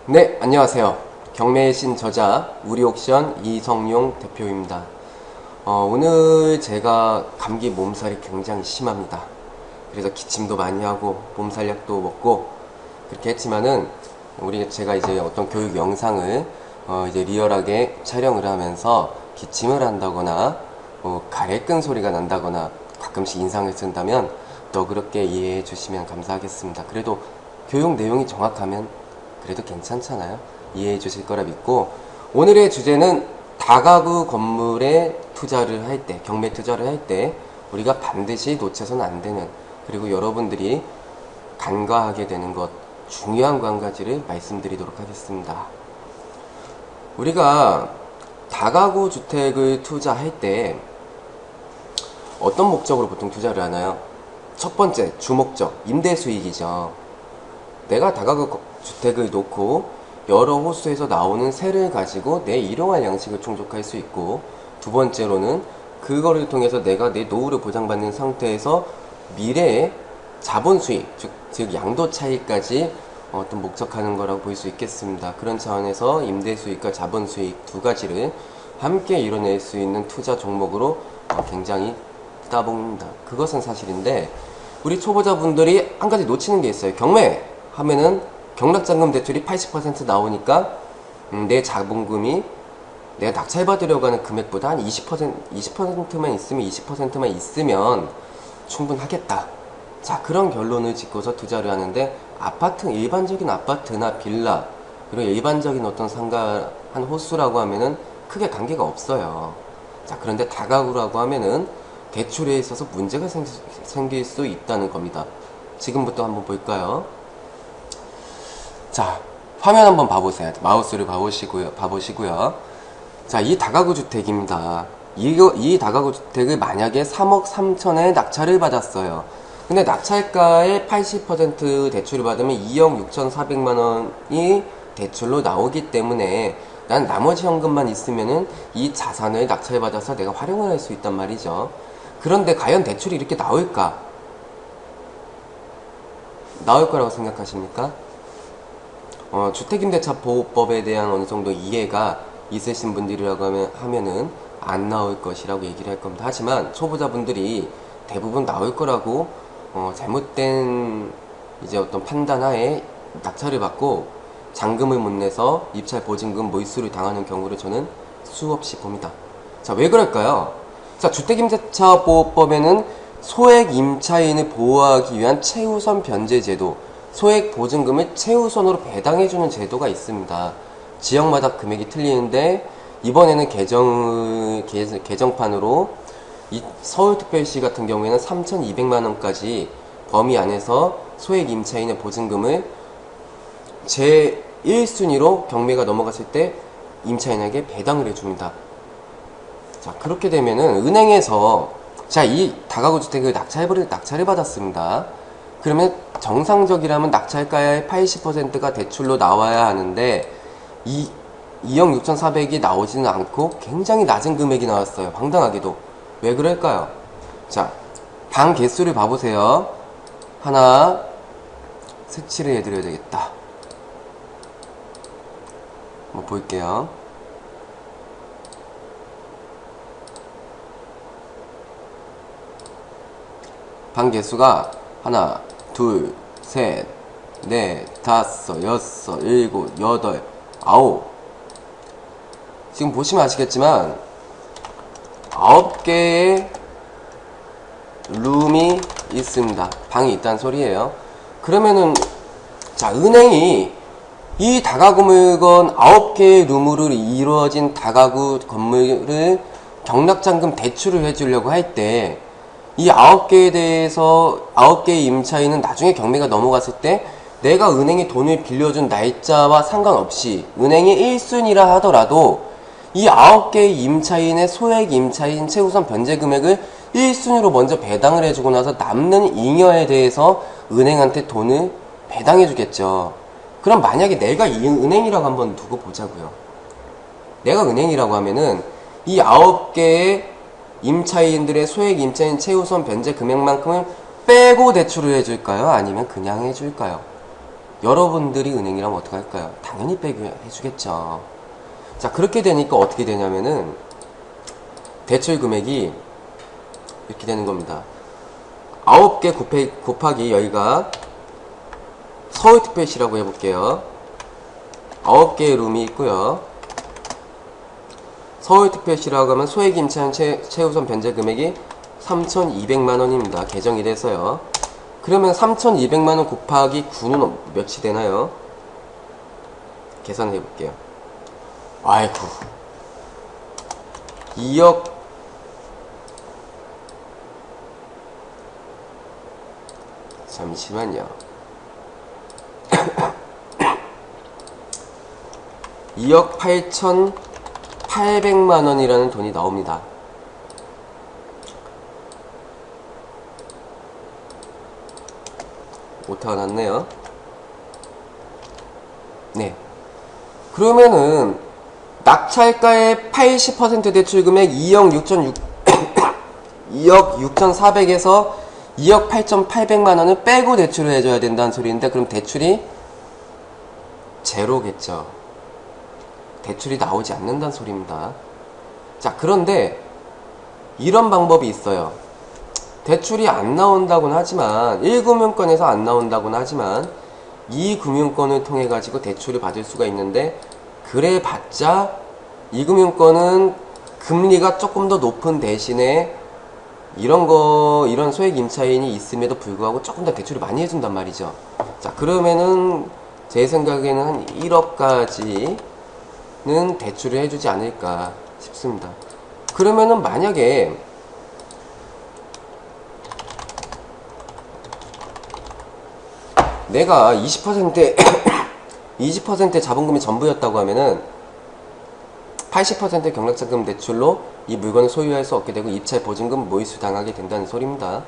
네, 안녕하세요. 경매의 신 저자 우리옥션 이성용 대표입니다. 오늘 제가 감기 몸살이 굉장히 심합니다. 그래서 기침도 많이 하고 몸살약도 먹고 그렇게 했지만은 제가 이제 어떤 교육 영상을 이제 리얼하게 촬영을 하면서 기침을 한다거나 가래 끈 소리가 난다거나 가끔씩 인상을 쓴다면 너그럽게 이해해 주시면 감사하겠습니다. 그래도 교육 내용이 정확하면 그래도 괜찮잖아요. 이해해 주실 거라 믿고, 오늘의 주제는 다가구 건물에 투자를 할 때, 경매 투자를 할 때 우리가 반드시 놓쳐서는 안 되는, 그리고 여러분들이 간과하게 되는 것, 중요한 거 한 가지를 말씀드리도록 하겠습니다. 우리가 다가구 주택을 투자할 때 어떤 목적으로 보통 투자를 하나요? 첫 번째 주목적, 임대 수익이죠. 내가 다가구 주택을 놓고 여러 호수에서 나오는 세를 가지고 내 일용할 양식을 충족할 수 있고, 두 번째로는 그거를 통해서 내가 내 노후를 보장받는 상태에서 미래의 자본 수익, 즉 양도 차익까지 어떤 목적하는 거라고 볼 수 있겠습니다. 그런 차원에서 임대 수익과 자본 수익 두 가지를 함께 이뤄낼 수 있는 투자 종목으로 굉장히 따봉입니다. 그것은 사실인데, 우리 초보자분들이 한 가지 놓치는 게 있어요. 경매 하면은 경락자금 대출이 80% 나오니까 내 자본금이 내가 낙찰받으려고 하는 금액보다 한 20%만 있으면 20%만 있으면 충분하겠다. 자, 그런 결론을 짓고서 투자를 하는데, 일반적인 아파트나 빌라, 그리고 일반적인 어떤 상가 한 호수라고 하면은 크게 관계가 없어요. 자, 그런데 다가구라고 하면은 대출에 있어서 문제가 생길 수 있다는 겁니다. 지금부터 한번 볼까요? 자, 화면 한번 봐보세요. 마우스를 봐보시고요. 자, 이 다가구 주택입니다. 이 다가구 주택을 만약에 3억 3천에 낙찰을 받았어요. 근데 낙찰가의 80% 대출을 받으면 2억 6,400만 원이 대출로 나오기 때문에 난 나머지 현금만 있으면은 이 자산을 낙찰받아서 내가 활용을 할 수 있단 말이죠. 그런데 과연 대출이 이렇게 나올까? 나올 거라고 생각하십니까? 주택임대차 보호법에 대한 어느 정도 이해가 있으신 분들이라고 하면은 안 나올 것이라고 얘기를 할 겁니다. 하지만 초보자분들이 대부분 나올 거라고 잘못된 이제 어떤 판단하에 낙찰을 받고 잔금을 못 내서 입찰 보증금 몰수를 당하는 경우를 저는 수없이 봅니다. 자, 왜 그럴까요? 자, 주택임대차 보호법에는 소액 임차인을 보호하기 위한 최우선 변제 제도, 소액 보증금을 최우선으로 배당해주는 제도가 있습니다. 지역마다 금액이 틀리는데 이번에는 개정판으로 이 서울특별시 같은 경우에는 3,200만 원까지 범위 안에서 소액 임차인의 보증금을 제1순위로 경매가 넘어갔을 때 임차인에게 배당을 해줍니다. 자, 그렇게 되면은 은행에서 이 다가구 주택을 낙찰을 받았습니다. 그러면 정상적이라면 낙찰가의 80%가 대출로 나와야 하는데 2억 6,400이 나오지는 않고 굉장히 낮은 금액이 나왔어요. 황당하게도. 왜 그럴까요? 자, 방 개수를 봐보세요. 하나 색칠을 해드려야 되겠다. 한번 볼게요. 방 개수가 하나, 둘, 셋, 넷, 다섯, 여섯, 일곱, 여덟, 아홉. 지금 보시면 아시겠지만 9개의 룸이 있습니다. 방이 있다는 소리예요. 그러면은 자, 은행이 이 다가구 물건 9개의 룸으로 이루어진 다가구 건물을 경락잔금 대출을 해주려고 할 때 이 9개에 대해서 9개의 임차인은 나중에 경매가 넘어갔을 때 내가 은행에 돈을 빌려준 날짜와 상관없이 은행이 1순위라 하더라도 이 9개의 임차인의 소액 임차인 최우선 변제 금액을 1순위로 먼저 배당을 해주고 나서 남는 잉여에 대해서 은행한테 돈을 배당해 주겠죠. 그럼 만약에 내가 이 은행이라고 한번 두고 보자고요. 내가 은행이라고 하면은 이 9개의 임차인들의 소액 임차인 최우선 변제 금액만큼을 빼고 대출을 해줄까요? 아니면 그냥 해줄까요? 여러분들이 은행이라면 어떻게 할까요? 당연히 빼게 해주겠죠. 자, 그렇게 되니까 어떻게 되냐면은 대출 금액이 이렇게 되는 겁니다. 9개 곱하기 여기가 서울특별시라고 해볼게요. 9개의 룸이 있고요. 서울특별시라고 하면 소액 임차인 최우선 변제 금액이 3,200만원입니다. 개정이 돼서요. 그러면 3,200만원 곱하기 9는 몇이 되나요? 계산해 볼게요. 아이고, 2억 잠시만요. 2억 8,800만원이라는 돈이 나옵니다. 오타가 났네요. 네. 그러면은 낙찰가의 80% 대출금액 2억 6,400에서 2억 8,800만원을 빼고 대출을 해줘야 된다는 소리인데, 그럼 대출이 제로겠죠. 대출이 나오지 않는다는 소리입니다. 자, 그런데 이런 방법이 있어요. 대출이 안 나온다고는 하지만, 1금융권에서 안 나온다고는 하지만 2금융권을 통해 가지고 대출을 받을 수가 있는데, 그래 봤자 2금융권은 금리가 조금 더 높은 대신에 이런 소액 임차인이 있음에도 불구하고 조금 더 대출을 많이 해준단 말이죠. 자, 그러면은 제 생각에는 한 1억까지는 대출을 해주지 않을까 싶습니다. 그러면은 만약에 내가 20% 자본금이 전부였다고 하면은 80% 경락자금 대출로 이 물건을 소유할 수 없게 되고 입찰 보증금 모의수 당하게 된다는 소리입니다.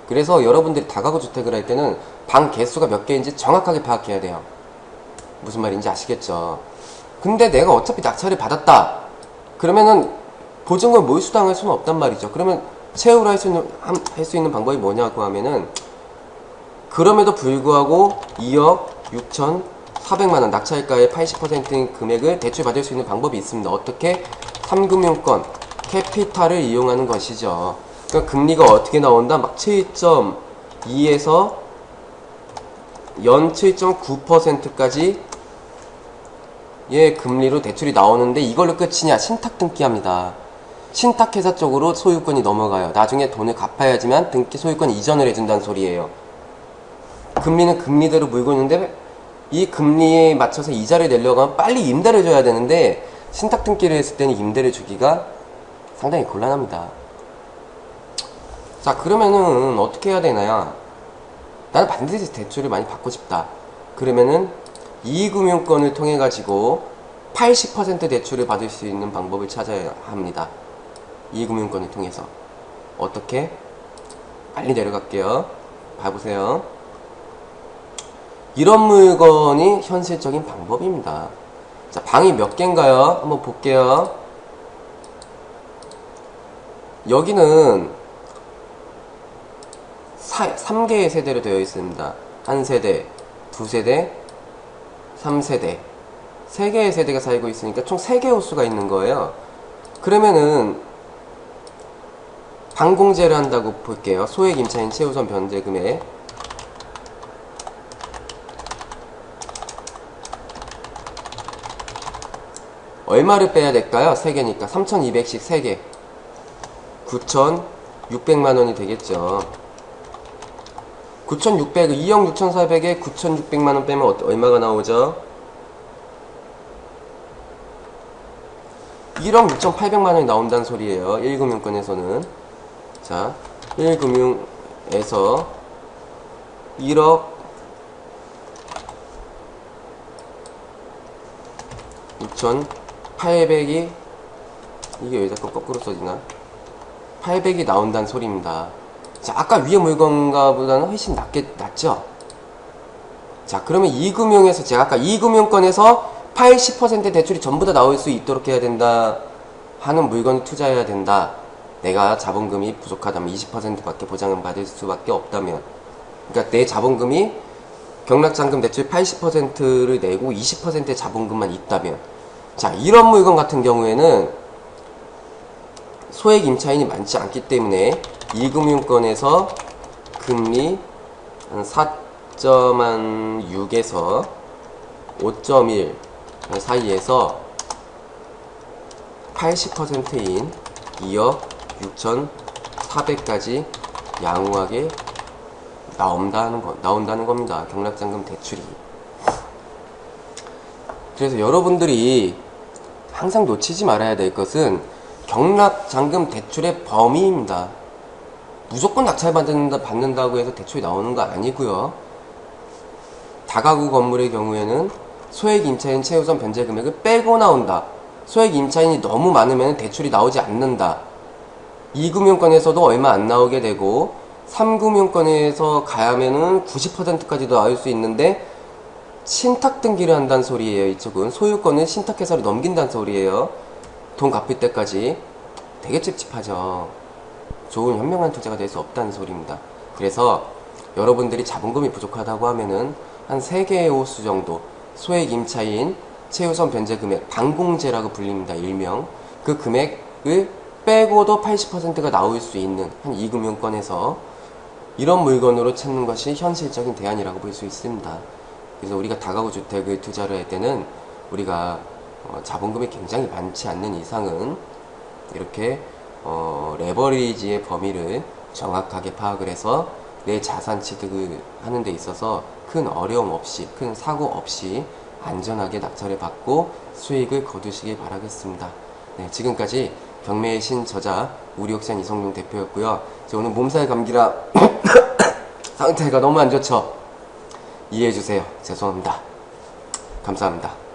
그래서 여러분들이 다가구 주택을 할 때는 방 개수가 몇 개인지 정확하게 파악해야 돼요. 무슨 말인지 아시겠죠? 근데 내가 어차피 낙찰을 받았다 그러면은 보증금 모의수 당할 수는 없단 말이죠. 그러면 채우를 할 수 있는 방법이 뭐냐고 하면은, 그럼에도 불구하고 2억 6,400만원 낙찰가의 80%인 금액을 대출받을 수 있는 방법이 있습니다. 어떻게? 3금융권 캐피탈을 이용하는 것이죠. 그러니까 금리가 어떻게 나온다? 막 7.2에서 연 7.9%까지 예, 금리로 대출이 나오는데, 이걸로 끝이냐? 신탁 등기합니다. 신탁회사 쪽으로 소유권이 넘어가요. 나중에 돈을 갚아야지만 등기 소유권 이전을 해준다는 소리예요. 금리는 금리대로 물고 있는데, 이 금리에 맞춰서 이자를 내려고 하면 빨리 임대를 줘야 되는데, 신탁 등기를 했을 때는 임대를 주기가 상당히 곤란합니다. 자, 그러면은 어떻게 해야 되나요? 나는 반드시 대출을 많이 받고 싶다. 그러면은 2금융권을 통해 가지고 80% 대출을 받을 수 있는 방법을 찾아야 합니다. 2금융권을 통해서. 어떻게? 빨리 내려갈게요. 봐보세요. 이런 물건이 현실적인 방법입니다. 자, 방이 몇 개인가요? 한번 볼게요. 여기는 3개의 세대로 되어 있습니다. 한 세대, 두 세대, 3세대, 3개의 세대가 살고 있으니까 총 3개의 호수가 있는 거예요. 그러면은 방공제를 한다고 볼게요. 소액 임차인 최우선 변제 금액. 얼마를 빼야 될까요? 3개니까 3,200씩 3개 9,600만원이 되겠죠. 9,600, 2억 6,400에 9,600만원 빼면 얼마가 나오죠? 1억 6,800만원이 나온다는 소리예요. 1금융권에서는. 자, 1금융에서 1억 6,800이, 이게 왜 자꾸 거꾸로 써지나? 800이 나온다는 소리입니다. 자, 아까 위에 물건가 보다는 훨씬 낫죠? 자, 그러면 2금융에서, 제가 아까 2금융권에서 80% 대출이 전부 다 나올 수 있도록 해야 된다 하는 물건을 투자해야 된다. 내가 자본금이 부족하다면 20% 밖에 보장을 받을 수밖에 없다면, 그러니까 내 자본금이 경락잔금 대출 80%를 내고 20%의 자본금만 있다면, 자, 이런 물건 같은 경우에는 소액 임차인이 많지 않기 때문에 이 금융권에서 금리 한 4.6에서 5.1 사이에서 80%인 2억 6,400까지 양호하게 나온다는 겁니다. 경락잔금 대출이. 그래서 여러분들이 항상 놓치지 말아야 될 것은 경락잔금 대출의 범위입니다. 무조건 낙찰받는다고 해서 대출이 나오는 거 아니고요. 다가구 건물의 경우에는 소액 임차인 최우선 변제 금액을 빼고 나온다. 소액 임차인이 너무 많으면 대출이 나오지 않는다. 2금융권에서도 얼마 안 나오게 되고 3금융권에서 가야면은 90%까지도 나올 수 있는데 신탁 등기를 한다는 소리예요. 이쪽은 소유권을 신탁회사로 넘긴다는 소리예요. 돈 갚을 때까지. 되게 찝찝하죠. 좋은 현명한 투자가 될 수 없다는 소리입니다. 그래서 여러분들이 자본금이 부족하다고 하면은 한 3개의 호수 정도 소액 임차인 최우선 변제 금액, 반공제라고 불립니다. 일명. 그 금액을 빼고도 80%가 나올 수 있는 한 2금융권에서 이런 물건으로 찾는 것이 현실적인 대안이라고 볼 수 있습니다. 그래서 우리가 다가구 주택을 투자를 할 때는 우리가 자본금이 굉장히 많지 않는 이상은 이렇게 레버리지의 범위를 정확하게 파악을 해서 내 자산 취득을 하는 데 있어서 큰 어려움 없이, 큰 사고 없이 안전하게 낙찰을 받고 수익을 거두시길 바라겠습니다. 네, 지금까지 경매의 신 저자 우리옥산 이성용 대표였고요. 저 오늘 몸살 감기라 상태가 너무 안 좋죠? 이해해주세요. 죄송합니다. 감사합니다.